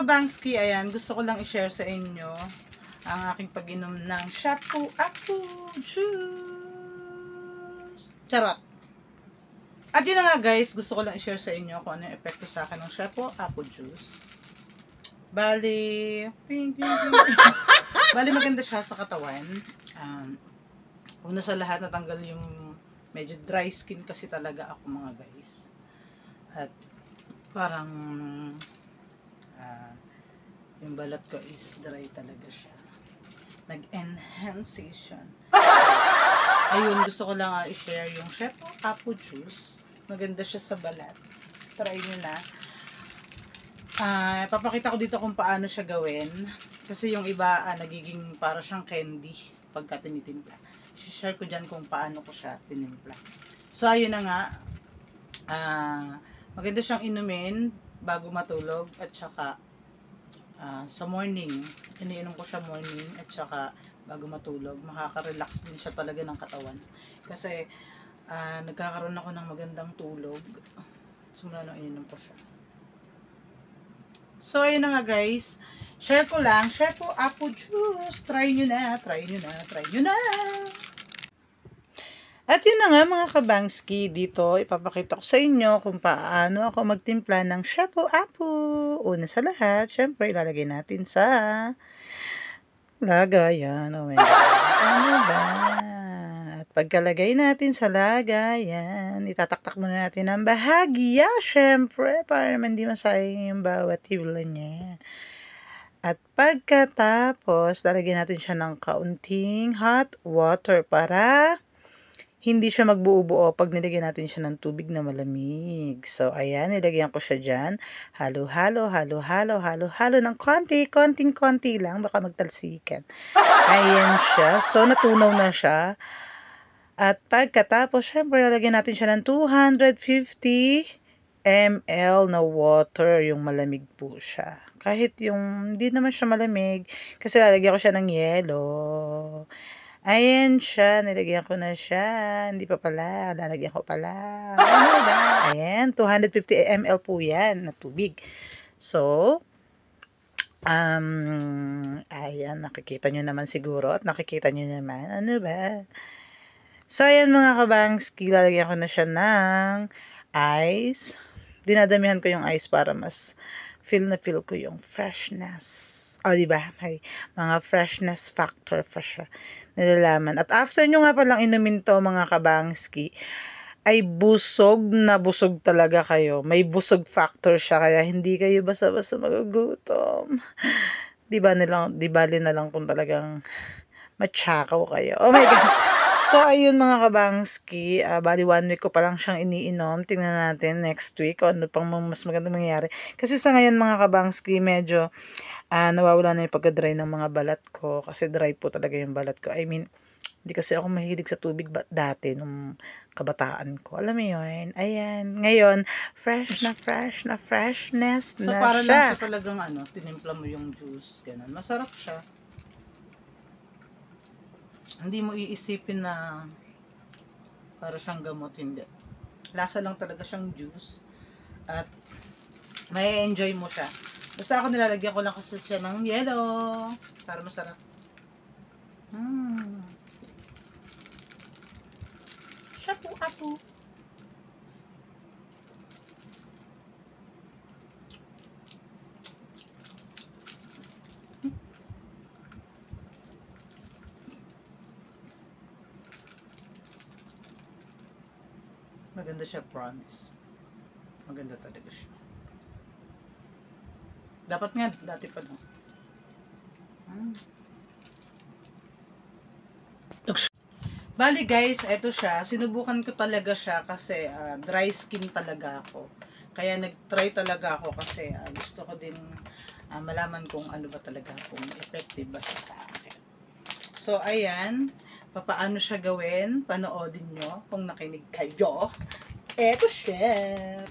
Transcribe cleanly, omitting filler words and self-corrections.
kabangski, ayan, gusto ko lang i-share sa inyo ang aking pag-inom ng Shampoo Apple Juice. Charot! At yun na nga guys, gusto ko lang i-share sa inyo kung ano yung epekto sa akin ng Shampoo Apple Juice. Bali, maganda siya sa katawan. Una sa lahat, natanggal yung medyo dry skin kasi talaga ako mga guys. At parang yung balat ko is dry talaga siya. Nag-enhancement. Ayun, gusto ko lang i-share yung Shampoo Apple Juice. Maganda siya sa balat. Try nyo na. Papakita ko dito kung paano siya gawin. Kasi yung iba, nagiging para siyang candy pagka tinitimpla. Share ko dyan kung paano ko siya tinimpla. So, ayun na nga. Maganda siyang inumin bago matulog at saka sa morning. Iniinom ko siya morning at saka bago matulog. Makaka-relax din siya talaga ng katawan. Kasi nagkakaroon ako ng magandang tulog. Simula nang ininom ko siya. So, ayun na nga guys. Share ko lang. Shampoo Apple Juice. Try nyo na. Try nyo na. Try nyo na. At yun na nga mga kabangski, dito ipapakita ko sa inyo kung paano ako magtimpla ng Shampoo Apple. Una sa lahat, syempre ilalagay natin sa lagayan. Oh my God. Ano ba? At pagkalagay natin sa lagayan, itataktak muna natin ang bahagya, syempre, para naman di masayang yung bawat hibla niya. At pagkatapos, lalagyan natin siya ng kaunting hot water para hindi siya magbuo-buo pag nilagyan natin siya ng tubig na malamig. So, ayan, nilagyan ko siya dyan. Halo-halo, halo-halo, halo-halo ng konting-konti lang, baka magtalsikan. Ayan siya. So, natunaw na siya. At pagkatapos, syempre, lalagyan natin siya ng 250 ml na water, yung malamig po siya. Kahit yung hindi naman siya malamig, kasi lalagyan ko siya ng yelo. Ayan siya, nilagyan ko na siya. Hindi pa pala, lalagyan ko pala. Ano ba? Ayan, 250 ml po yan na tubig. So, ayan, nakikita nyo naman siguro at nakikita nyo naman. Ano ba? So, ayan mga kabangski, lalagyan ko na siya ng ice. Dinadamihan ko yung ice para mas feel ko yung freshness. O, diba? May mga freshness factor pa siya. Nilalaman. At after nyo nga palang inumin to, mga kabangski, ay busog na busog talaga kayo. May busog factor siya, kaya hindi kayo basta-basta magugutom. Di bali na lang kung talagang matsakaw kayo. Oh my God! So, ayun mga kabangski, bali 1 week ko pa lang siyang iniinom. Tingnan natin next week kung ano pang mas magandang mangyayari. Kasi sa ngayon mga kabangski, medyo nawawala na yung pagka-dry ng mga balat ko. Kasi dry po talaga yung balat ko. I mean, hindi kasi ako mahilig sa tubig dati nung kabataan ko. Alam mo yun? Ayan. Ngayon, fresh na freshness na siya. So, para lang siya talagang tinimpla mo yung juice. Ganun. Masarap siya. Hindi mo iisipin na para siyang gamot, hindi. Lasa lang talaga siyang juice. At may enjoy mo siya. Basta ako nilalagyan ko lang kasi siya ng yelo para masarap. Shampoo Apple. Maganda siya, promise. Maganda talaga siya. Dapat nga, dati pa no. Bali guys, eto siya. Sinubukan ko talaga siya kasi dry skin talaga ako. Kaya nag-try talaga ako kasi gusto ko din malaman kung ano ba talaga, kung effective ba siya sa akin. So, ayan. Paano siya gawin? Panoodin nyo kung nakinig kayo. Eto siya.